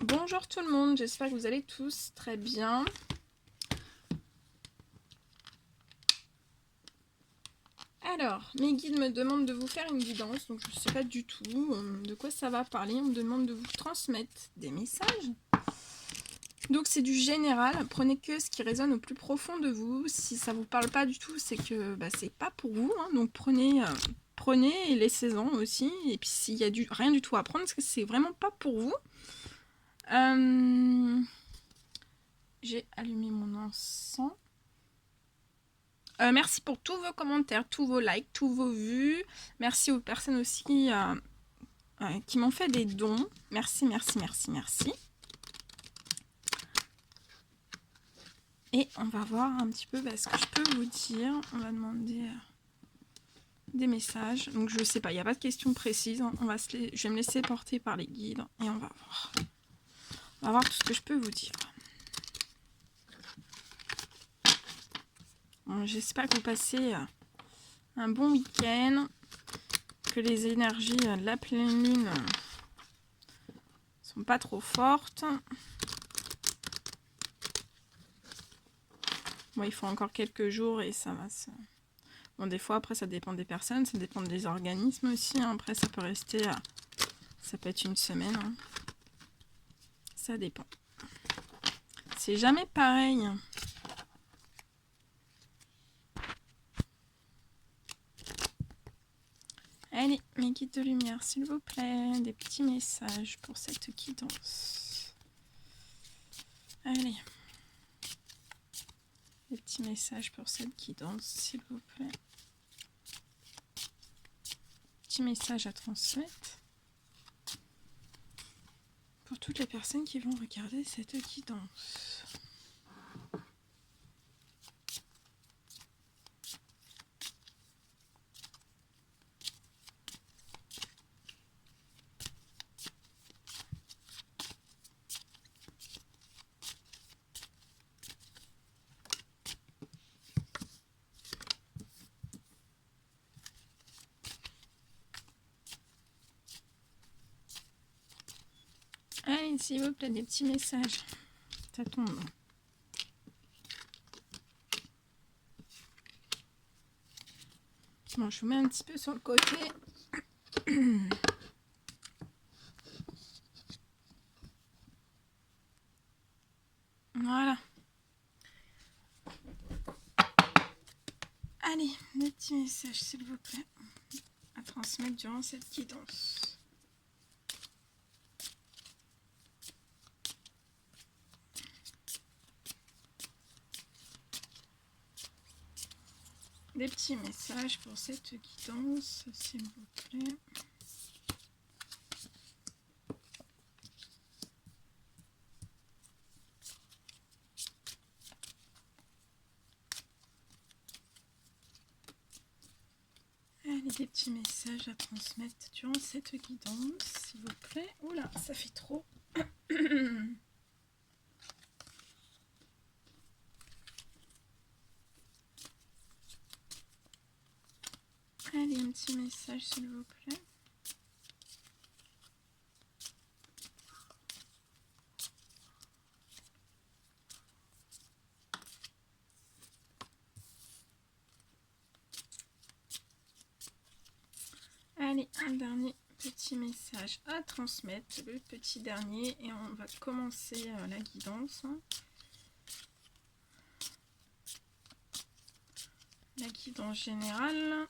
Bonjour tout le monde, j'espère que vous allez tous très bien. Alors, mes guides me demandent de vous faire une guidance, donc je ne sais pas du tout de quoi ça va parler. On me demande de vous transmettre des messages. Donc c'est du général, prenez que ce qui résonne au plus profond de vous. Si ça ne vous parle pas du tout, c'est que c'est pas pour vous, hein. Donc prenez et laissez-en aussi. Et puis s'il y a rien du tout à prendre, parce que c'est vraiment pas pour vous. J'ai allumé mon encens. Merci pour tous vos commentaires, tous vos likes, tous vos vues. Merci aux personnes aussi qui m'ont fait des dons. Merci, merci, merci, merci. Et on va voir un petit peu ce que je peux vous dire. On va demander des messages. Donc je ne sais pas, il n'y a pas de questions précises. Je vais me laisser porter par les guides et on va voir. On va voir tout ce que je peux vous dire. Bon, j'espère que vous passez un bon week-end. Que les énergies de la pleine lune sont pas trop fortes. Bon, il faut encore quelques jours et ça va se... Bon, des fois, après, ça dépend des personnes, ça dépend des organismes aussi. Hein. Après, ça peut rester... ça peut être une semaine. Hein. Ça dépend. C'est jamais pareil. Allez, mes guides de lumière, s'il vous plaît. Des petits messages pour cette guidance. Allez. Des petits messages pour cette guidance, s'il vous plaît. Petit message à transmettre. Pour toutes les personnes qui vont regarder cette guidance. Allez, s'il vous plaît, des petits messages. Ça tombe. Bon, je vous mets un petit peu sur le côté. Voilà. Allez, des petits messages, s'il vous plaît, à transmettre durant cette guidance. Des petits messages pour cette guidance, s'il vous plaît. Allez, des petits messages à transmettre durant cette guidance, s'il vous plaît. Oula, ça fait trop. Allez, un petit message, s'il vous plaît. Allez, un dernier petit message à transmettre, le petit dernier, et on va commencer la guidance. La guidance générale.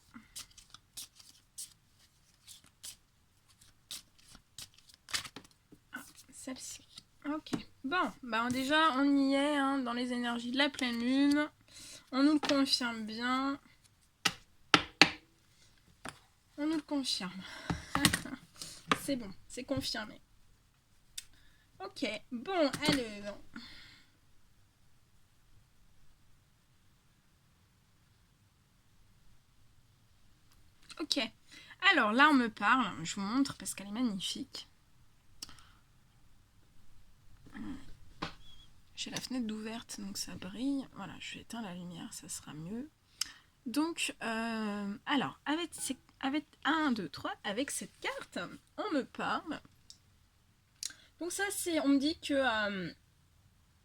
Ah, celle-ci. Ok. Bon, déjà, on y est hein, dans les énergies de la pleine lune. On nous le confirme bien. On nous le confirme. C'est bon, c'est confirmé. Ok, bon, alors. Ok, alors là on me parle, je vous montre parce qu'elle est magnifique. J'ai la fenêtre ouverte donc ça brille. Voilà, je vais éteindre la lumière, ça sera mieux. Donc, alors, avec 1, 2, 3, avec cette carte, on me parle. Donc ça, on me dit que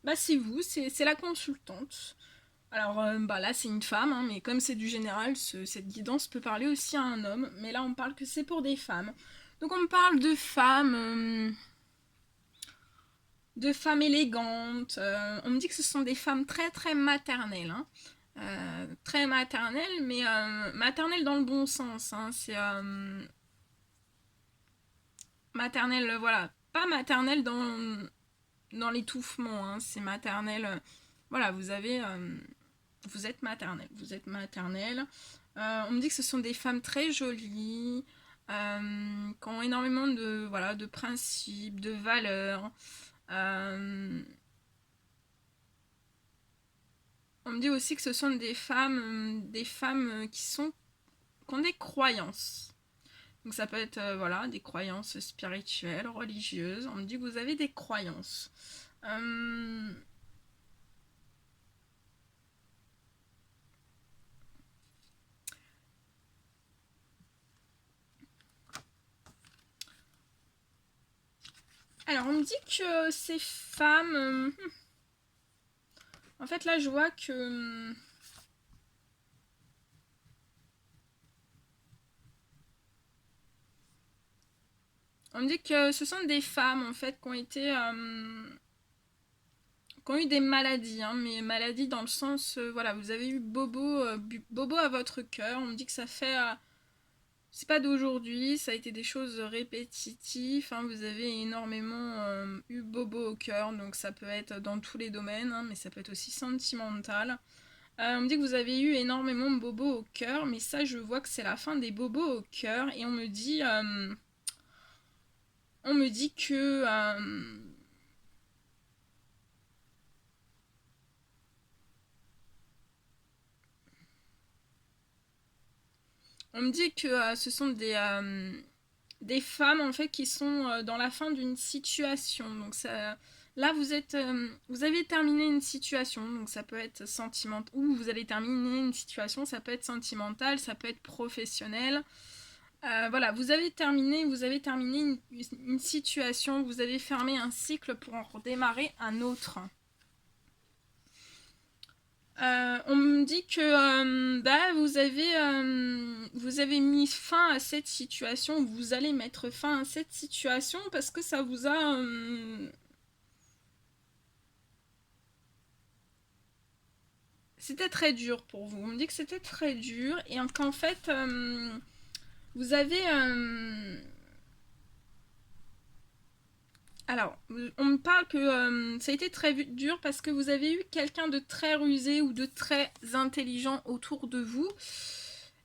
bah, c'est vous, c'est la consultante. Alors bah là c'est une femme, hein, mais comme c'est du général, cette guidance peut parler aussi à un homme. Mais là on parle que c'est pour des femmes. Donc on me parle de femmes élégantes. On me dit que ce sont des femmes très très maternelles. Hein. Très maternelles, mais maternelles dans le bon sens. Hein. C'est maternelle, voilà, pas maternelle dans l'étouffement. Hein. C'est maternelle. Voilà, vous êtes maternelle. Vous êtes maternelle. On me dit que ce sont des femmes très jolies, qui ont énormément voilà, de principes, de valeurs. On me dit aussi que ce sont des femmes qui ont des croyances. Donc ça peut être voilà, des croyances spirituelles, religieuses. On me dit que vous avez des croyances. Alors on me dit que ces femmes... En fait là je vois que... On me dit que ce sont des femmes en fait qui ont été... qui ont eu des maladies, hein, mais maladies dans le sens, voilà, vous avez eu Bobo à votre cœur. On me dit que ça fait, c'est pas d'aujourd'hui, ça a été des choses répétitives. Hein, vous avez énormément eu Bobo au cœur, donc ça peut être dans tous les domaines, hein, mais ça peut être aussi sentimental. On me dit que vous avez eu énormément de Bobo au cœur, mais ça, je vois que c'est la fin des bobos au cœur, et on me dit que on me dit que ce sont des femmes en fait qui sont dans la fin d'une situation. Donc ça, là vous avez terminé une situation, donc ça peut être sentimental, ou vous allez terminer une situation, ça peut être sentimental, ça peut être professionnel. Voilà, vous avez terminé une situation, vous avez fermé un cycle pour en redémarrer un autre. On me dit que bah, vous avez mis fin à cette situation, vous allez mettre fin à cette situation parce que ça vous a... c'était très dur pour vous. On me dit que c'était très dur et qu'en fait, vous avez... Alors, on me parle que ça a été très dur parce que vous avez eu quelqu'un de très rusé ou de très intelligent autour de vous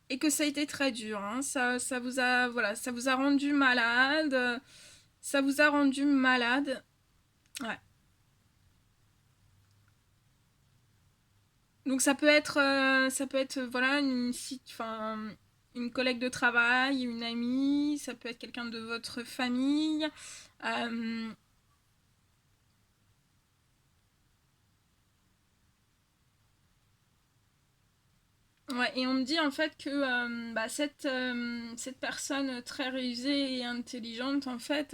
et que ça a été très dur. Hein. Ça vous a, voilà, ça vous a rendu malade. Ça vous a rendu malade. Ouais. Donc ça peut être voilà une collègue de travail, une amie, ça peut être quelqu'un de votre famille. Euh, Ouais, et on me dit en fait que bah, cette personne très rusée et intelligente, en fait,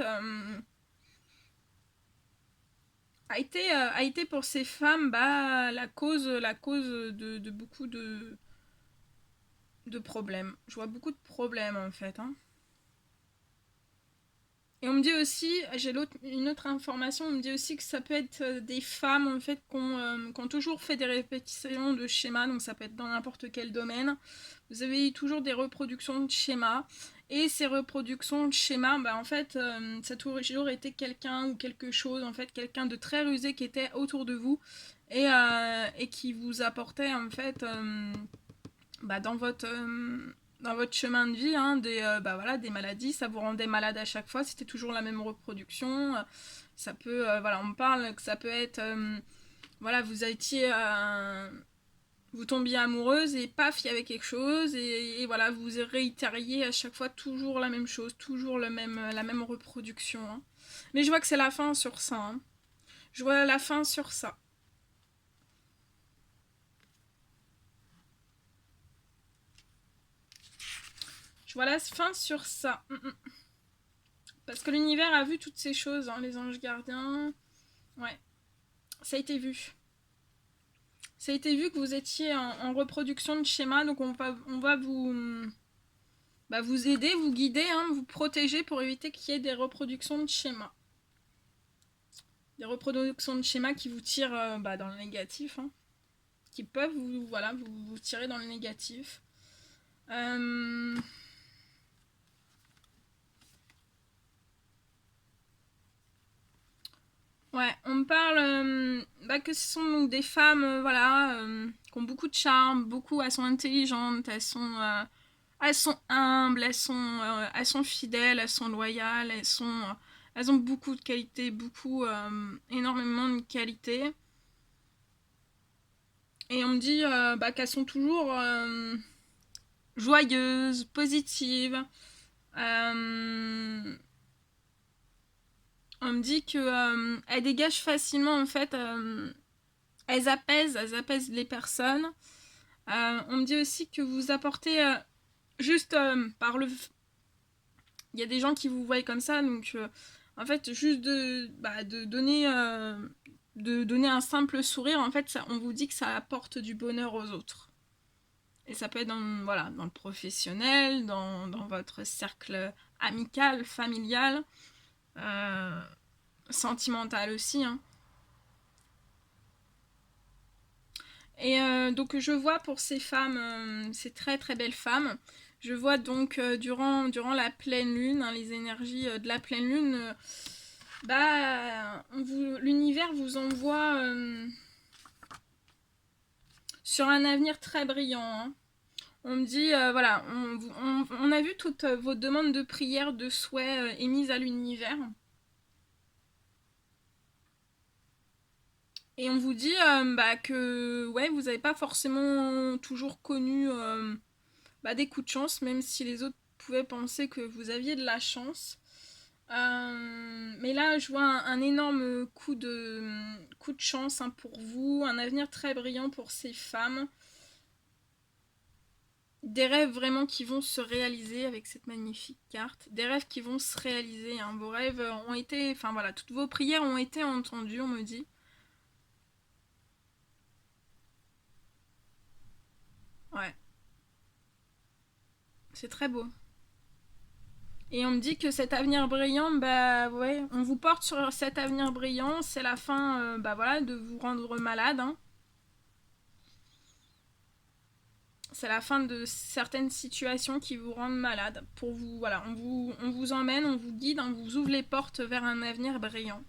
a été pour ces femmes bah, la cause de beaucoup de problèmes. Je vois beaucoup de problèmes en fait. Hein. Et on me dit aussi, j'ai une autre information, on me dit aussi que ça peut être des femmes en fait qui ont toujours fait des répétitions de schémas, donc ça peut être dans n'importe quel domaine. Vous avez eu toujours des reproductions de schémas, et ces reproductions de schémas, bah, en fait, ça a toujours été quelqu'un ou quelque chose, en fait, quelqu'un de très rusé qui était autour de vous, et qui vous apportait en fait bah, dans votre chemin de vie, hein, bah, voilà, des maladies, ça vous rendait malade à chaque fois, c'était toujours la même reproduction. Ça peut, voilà, on me parle que ça peut être, voilà, vous tombiez amoureuse et paf, il y avait quelque chose, et voilà, vous réitériez à chaque fois toujours la même chose, toujours la même reproduction. Hein. Mais je vois que c'est la fin sur ça. Hein. Je vois la fin sur ça. Je vois la fin sur ça. Parce que l'univers a vu toutes ces choses, hein, les anges gardiens. Ouais, ça a été vu. Ça a été vu que vous étiez en reproduction de schéma, donc on va vous aider, vous guider, hein, vous protéger pour éviter qu'il y ait des reproductions de schéma. Des reproductions de schéma qui vous tirent dans le négatif, hein, qui peuvent vous tirer dans le négatif. Ouais, on me parle que ce sont donc des femmes, qui ont beaucoup de charme, elles sont intelligentes, elles sont humbles, elles sont fidèles, elles sont loyales, elles ont beaucoup de qualités, énormément de qualités. Et on me dit qu'elles sont toujours joyeuses, positives. On me dit que elles dégagent facilement en fait. Elles apaisent les personnes. On me dit aussi que vous apportez juste par le. Il y a des gens qui vous voient comme ça, donc en fait juste de donner un simple sourire, en fait on vous dit que ça apporte du bonheur aux autres. Et ça peut être dans le professionnel, dans votre cercle amical, familial, sentimental aussi, hein. Et donc je vois pour ces femmes, ces très très belles femmes, je vois donc durant la pleine lune, hein, les énergies de la pleine lune, l'univers vous envoie sur un avenir très brillant, hein. On me dit, on a vu toutes vos demandes de prière, de souhaits émises à l'univers. Et on vous dit que ouais, vous n'avez pas forcément toujours connu des coups de chance, même si les autres pouvaient penser que vous aviez de la chance. Mais là, je vois un énorme coup de chance, hein, pour vous, un avenir très brillant pour ces femmes. Des rêves vraiment qui vont se réaliser avec cette magnifique carte. Des rêves qui vont se réaliser, hein. Vos rêves ont été... Enfin voilà, toutes vos prières ont été entendues, on me dit. Ouais, c'est très beau. Et on me dit que cet avenir brillant, ouais, on vous porte sur cet avenir brillant, c'est la fin, de vous rendre malade, hein. C'est la fin de certaines situations qui vous rendent malade. Pour vous, voilà, on vous emmène, on vous guide, on vous ouvre les portes vers un avenir brillant.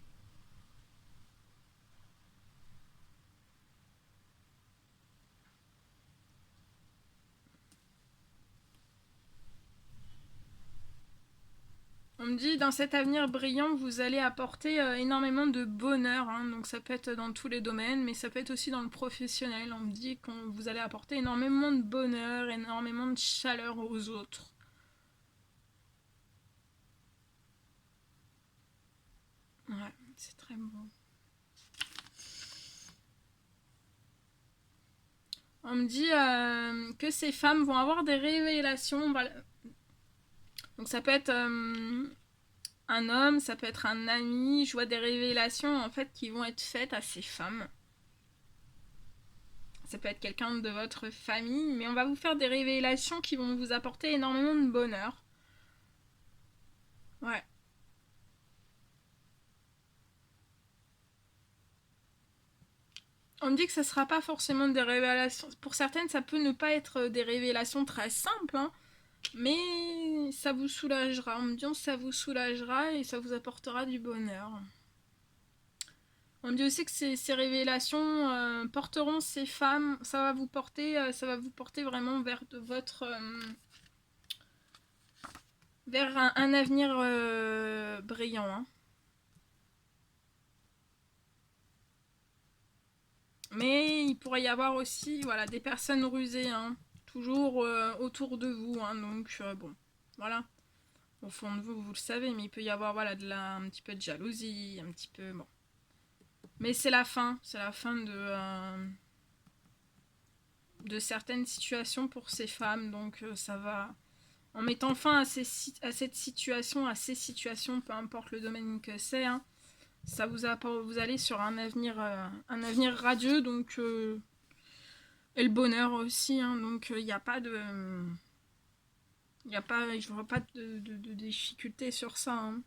On me dit, dans cet avenir brillant, vous allez apporter énormément de bonheur, hein. Donc ça peut être dans tous les domaines, mais ça peut être aussi dans le professionnel. On me dit que vous allez apporter énormément de bonheur, énormément de chaleur aux autres. Ouais, c'est très beau. On me dit que ces femmes vont avoir des révélations. Donc ça peut être un homme, ça peut être un ami. Je vois des révélations en fait qui vont être faites à ces femmes. Ça peut être quelqu'un de votre famille, mais on va vous faire des révélations qui vont vous apporter énormément de bonheur. Ouais. On me dit que ça sera pas forcément des révélations. Pour certaines, ça peut ne pas être des révélations très simples, hein, mais ça vous soulagera. On me dit que ça vous soulagera et ça vous apportera du bonheur. On me dit aussi que ces révélations porteront ces femmes. Ça va vous porter vraiment vers vers un avenir brillant, hein. Mais il pourrait y avoir aussi des personnes rusées, hein, toujours autour de vous, hein, donc bon, voilà. Au fond de vous, vous le savez, mais il peut y avoir un petit peu de jalousie, un petit peu, bon. Mais c'est la fin de certaines situations pour ces femmes, donc ça va en mettant fin à, à cette situation, à ces situations, peu importe le domaine que c'est, hein, ça vous allez sur un avenir radieux, donc et le bonheur aussi, hein, donc il n'y a pas de... je vois pas de difficulté sur ça, hein.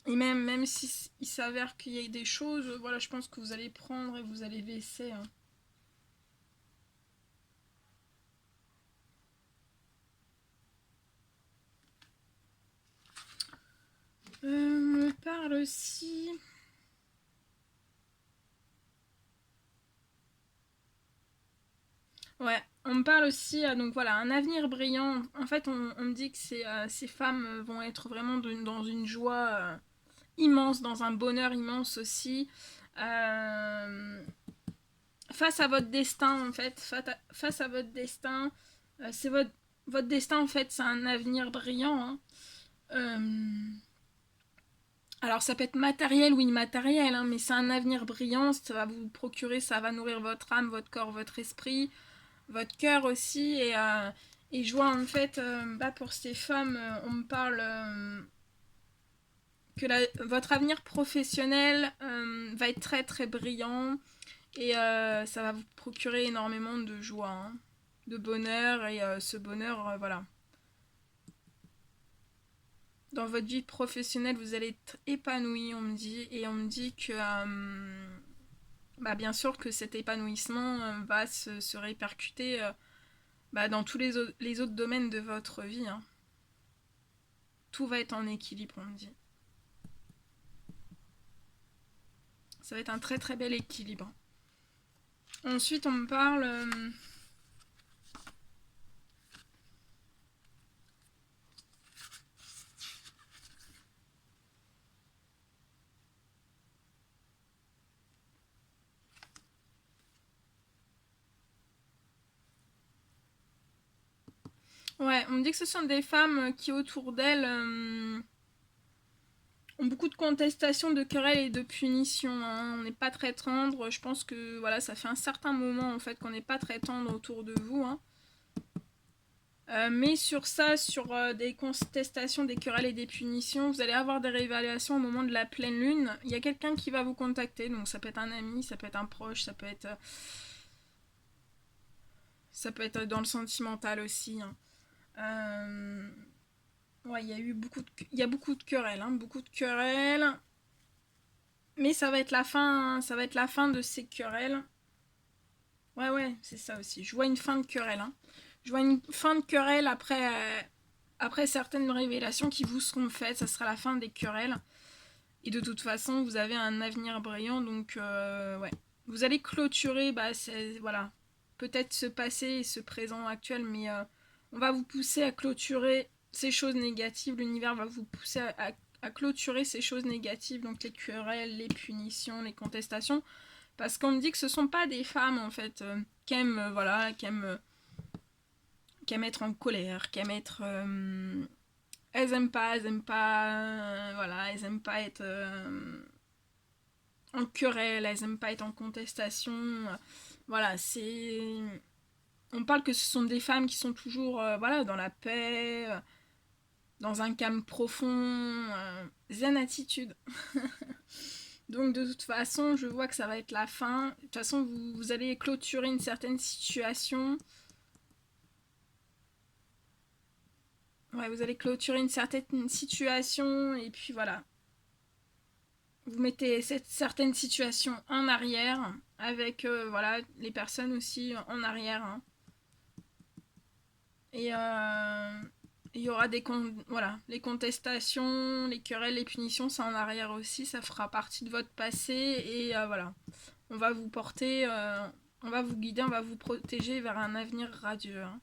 Et même si il s'avère qu'il y a des choses, voilà, je pense que vous allez prendre et vous allez laisser, hein. On me parle aussi... Ouais, on me parle aussi, donc voilà, un avenir brillant. En fait, on me dit que ces femmes vont être vraiment dans une joie immense, dans un bonheur immense aussi. Euh, Face à votre destin, en fait, face à votre destin, c'est votre destin, en fait, c'est un avenir brillant, hein. Euh, alors, ça peut être matériel ou immatériel, hein, mais c'est un avenir brillant, ça va vous procurer, ça va nourrir votre âme, votre corps, votre esprit, votre cœur aussi. Et je vois en fait, pour ces femmes, on me parle que votre avenir professionnel va être très très brillant et ça va vous procurer énormément de joie, hein, de bonheur. Et ce bonheur, voilà. Dans votre vie professionnelle, vous allez être épanoui, on me dit. Et on me dit que, bien sûr, que cet épanouissement va se répercuter dans tous les autres domaines de votre vie, hein. Tout va être en équilibre, on me dit. Ça va être un très très bel équilibre. Ensuite, on me parle... Ouais, on me dit que ce sont des femmes qui autour d'elles ont beaucoup de contestations, de querelles et de punitions, hein. On n'est pas très tendre. Je pense que voilà, ça fait un certain moment en fait qu'on n'est pas très tendre autour de vous, hein. Mais sur ça, sur des contestations, des querelles et des punitions, vous allez avoir des réévaluations au moment de la pleine lune. Il y a quelqu'un qui va vous contacter, donc ça peut être un ami, ça peut être un proche, ça peut être dans le sentimental aussi, hein. Euh, ouais, il y a beaucoup de querelles, hein, beaucoup de querelles. Mais ça va être la fin, ça va être la fin de ces querelles. Ouais, ouais, c'est ça aussi. Je vois une fin de querelle, hein. Je vois une fin de querelle après certaines révélations qui vous seront faites. Ça sera la fin des querelles. Et de toute façon, vous avez un avenir brillant. Donc, ouais. Vous allez clôturer, voilà. Peut-être ce passé et ce présent actuel, mais on va vous pousser à clôturer ces choses négatives. L'univers va vous pousser à clôturer ces choses négatives. Donc, les querelles, les punitions, les contestations. Parce qu'on me dit que ce sont pas des femmes en fait voilà, qui aiment être en colère, qui aiment être elles aiment pas voilà, elles aiment pas être en querelle, elles aiment pas être en contestation. Voilà, c'est on parle que ce sont des femmes qui sont toujours voilà, dans la paix, dans un calme profond, zen attitude. Donc de toute façon, je vois que ça va être la fin. De toute façon, vous allez clôturer une certaine situation. Ouais, vous allez clôturer une certaine situation et puis voilà. Vous mettez cette certaine situation en arrière avec voilà, les personnes aussi en arrière, hein. Et il y aura voilà, les contestations, les querelles, les punitions, ça en arrière aussi, ça fera partie de votre passé et voilà. On va vous porter, on va vous guider, on va vous protéger vers un avenir radieux, hein.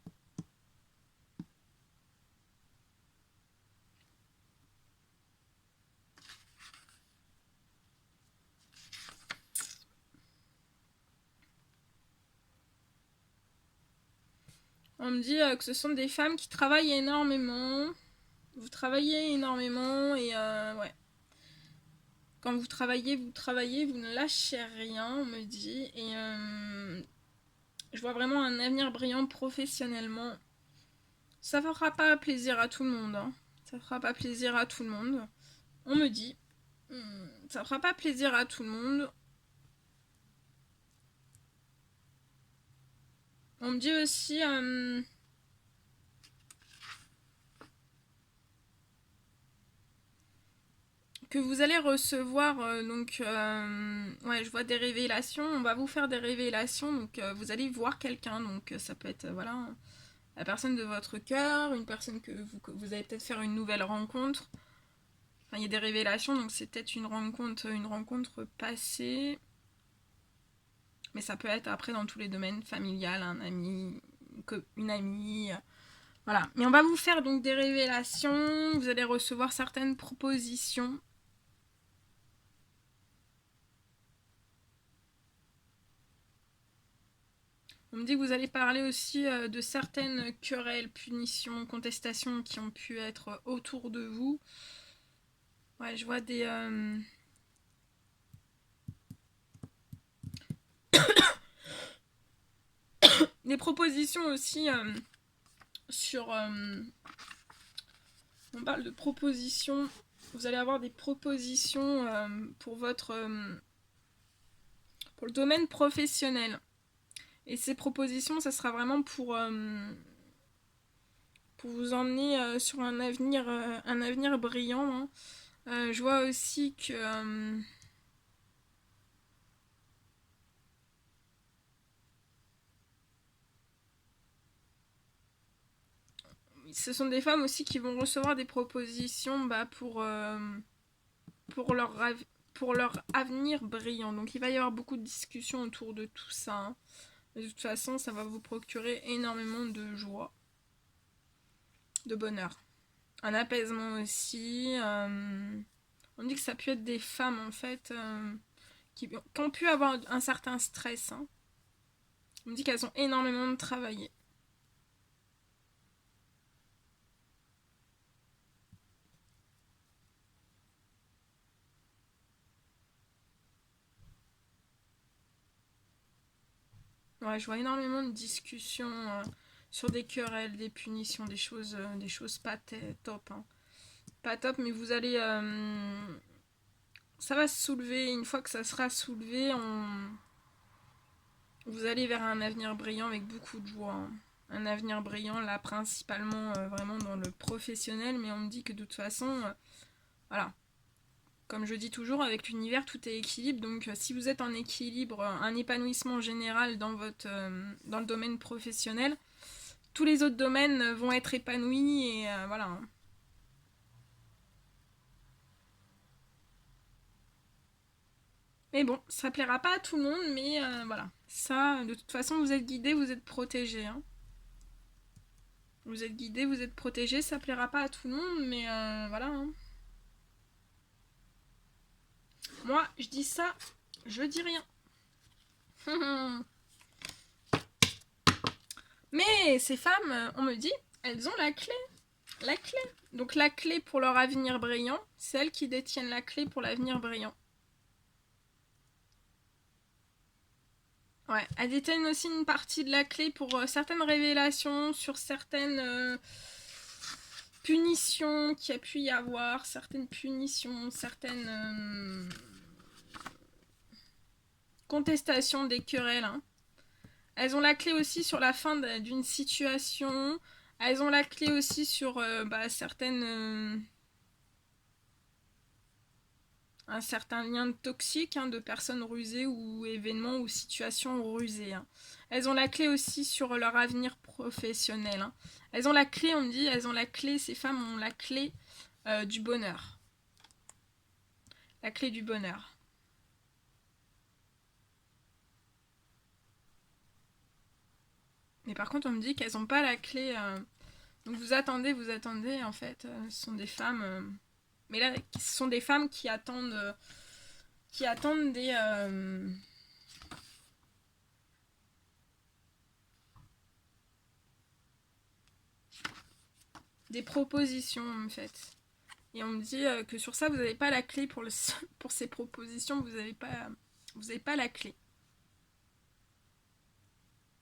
On me dit que ce sont des femmes qui travaillent énormément. Vous travaillez énormément et ouais. Quand vous travaillez, vous ne lâchez rien, on me dit. Et Je vois vraiment un avenir brillant professionnellement. Ça fera pas plaisir à tout le monde, hein. Ça fera pas plaisir à tout le monde. On me dit. Ça fera pas plaisir à tout le monde. On me dit aussi que vous allez recevoir ouais, je vois des révélations. On va vous faire des révélations, donc vous allez voir quelqu'un. Donc ça peut être voilà la personne de votre cœur, une personne que vous allez peut-être faire une nouvelle rencontre. Enfin, il y a des révélations, donc c'est peut-être une rencontre passée. Mais ça peut être après dans tous les domaines, familial, un ami, une amie. Voilà. Mais on va vous faire donc des révélations. Vous allez recevoir certaines propositions. On me dit que vous allez parler aussi de certaines querelles, punitions, contestations qui ont pu être autour de vous. Ouais, je vois des propositions aussi sur... on parle de propositions. Vous allez avoir des propositions pour pour le domaine professionnel. Et ces propositions, ça sera vraiment pour vous emmener sur un avenir brillant, hein. Je vois aussi que ce sont des femmes aussi qui vont recevoir des propositions pour leur, pour leur avenir brillant. Donc il va y avoir beaucoup de discussions autour de tout ça, hein. De toute façon, ça va vous procurer énormément de joie, de bonheur. Un apaisement aussi. On dit que ça peut être des femmes en fait qui ont pu avoir un certain stress, hein. On me dit qu'elles ont énormément travaillé. Ouais, je vois énormément de discussions sur des querelles, des punitions, des choses pas top, hein. Pas top, mais vous allez... ça va se soulever. Une fois que ça sera soulevé, vous allez vers un avenir brillant avec beaucoup de joie, hein. Un avenir brillant, là, principalement vraiment dans le professionnel, mais on me dit que de toute façon, voilà. Comme je dis toujours, avec l'univers, tout est équilibre. Donc, si vous êtes en équilibre, un épanouissement général dans le domaine professionnel, tous les autres domaines vont être épanouis et voilà, hein. Mais bon, ça plaira pas à tout le monde, mais voilà. Ça, de toute façon, vous êtes guidé, vous êtes protégé, hein. Vous êtes guidé, vous êtes protégé, ça plaira pas à tout le monde, mais voilà, hein. Moi, je dis ça, je dis rien. Mais ces femmes, on me dit, elles ont la clé. La clé. Donc la clé pour leur avenir brillant, c'est elles qui détiennent la clé pour l'avenir brillant. Ouais, elles détiennent aussi une partie de la clé pour certaines révélations sur certaines punitions qu'il y a pu y avoir, certaines punitions, certaines contestations des querelles, hein. Elles ont la clé aussi sur la fin d'une situation. Elles ont la clé aussi sur certaines un certain lien toxique, hein, de personnes rusées ou événements ou situations rusées, hein. Elles ont la clé aussi sur leur avenir professionnel, hein. Elles ont la clé, on me dit, elles ont la clé, ces femmes ont la clé du bonheur. La clé du bonheur. Mais par contre, on me dit qu'elles n'ont pas la clé. Donc vous attendez, en fait. Ce sont des femmes. Mais là, ce sont des femmes qui attendent des propositions, en fait. Et on me dit que sur ça, vous n'avez pas la clé pour ces propositions, vous n'avez pas la clé.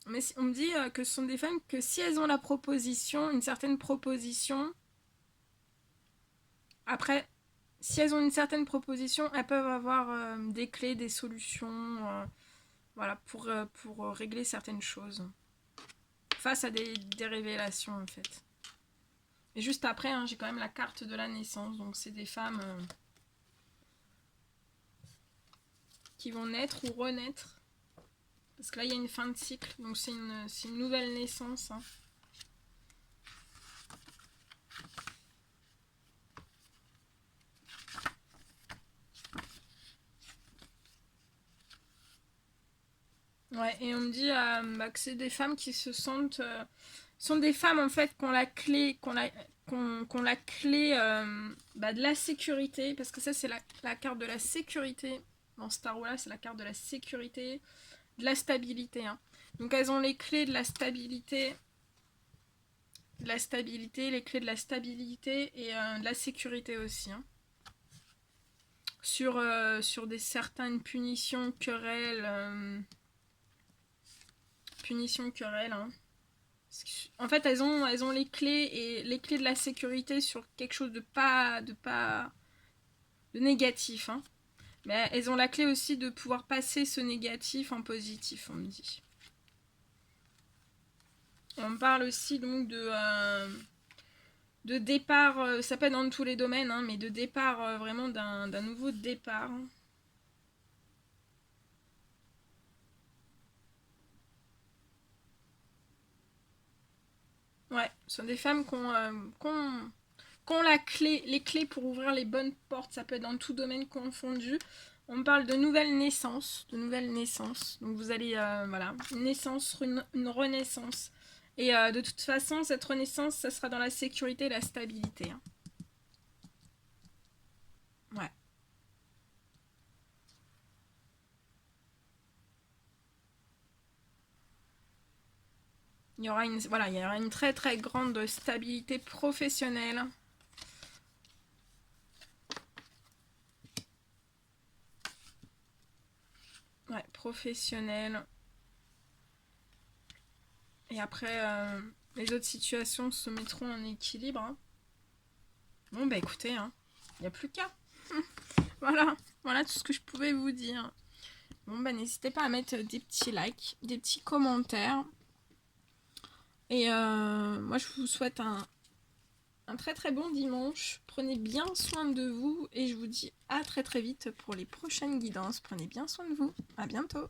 Mais on me dit que ce sont des femmes que si elles ont la proposition, une certaine proposition, après, si elles ont une certaine proposition, elles peuvent avoir des clés, des solutions, voilà, pour régler certaines choses. Face à des révélations, en fait. Et juste après, hein, j'ai quand même la carte de la naissance. Donc, c'est des femmes qui vont naître ou renaître. Parce que là, il y a une fin de cycle. Donc, c'est une nouvelle naissance. Hein. Ouais, et on me dit que c'est des femmes qui se sentent... sont des femmes, en fait, qui ont la clé... Qu'on la clé de la sécurité, parce que ça c'est la carte de la sécurité dans Star Wars, c'est la carte de la sécurité, de la stabilité. Hein. Donc elles ont les clés de la stabilité, les clés de la stabilité et de la sécurité aussi. Hein. Sur certaines punitions, querelles, hein. En fait, elles ont les clés et les clés de la sécurité sur quelque chose de négatif. Hein. Mais elles ont la clé aussi de pouvoir passer ce négatif en positif, on me dit. Et on me parle aussi donc de départ, ça peut être dans tous les domaines, hein, mais de départ, vraiment d'un nouveau départ. Ouais, ce sont des femmes qui ont la clé, les clés pour ouvrir les bonnes portes, ça peut être dans tout domaine confondu. On me parle de nouvelles naissances, Donc vous allez, voilà, une naissance, une renaissance. Et de toute façon, cette renaissance, ça sera dans la sécurité et la stabilité. Hein. Ouais. Il y aura une très très grande stabilité professionnelle. Ouais, professionnelle. Et après, les autres situations se mettront en équilibre. Hein. Bon, bah écoutez, hein, il n'y a plus qu'à. Voilà tout ce que je pouvais vous dire. Bon, bah n'hésitez pas à mettre des petits likes, des petits commentaires. Et moi, je vous souhaite un très très bon dimanche. Prenez bien soin de vous et je vous dis à très très vite pour les prochaines guidances. Prenez bien soin de vous. À bientôt.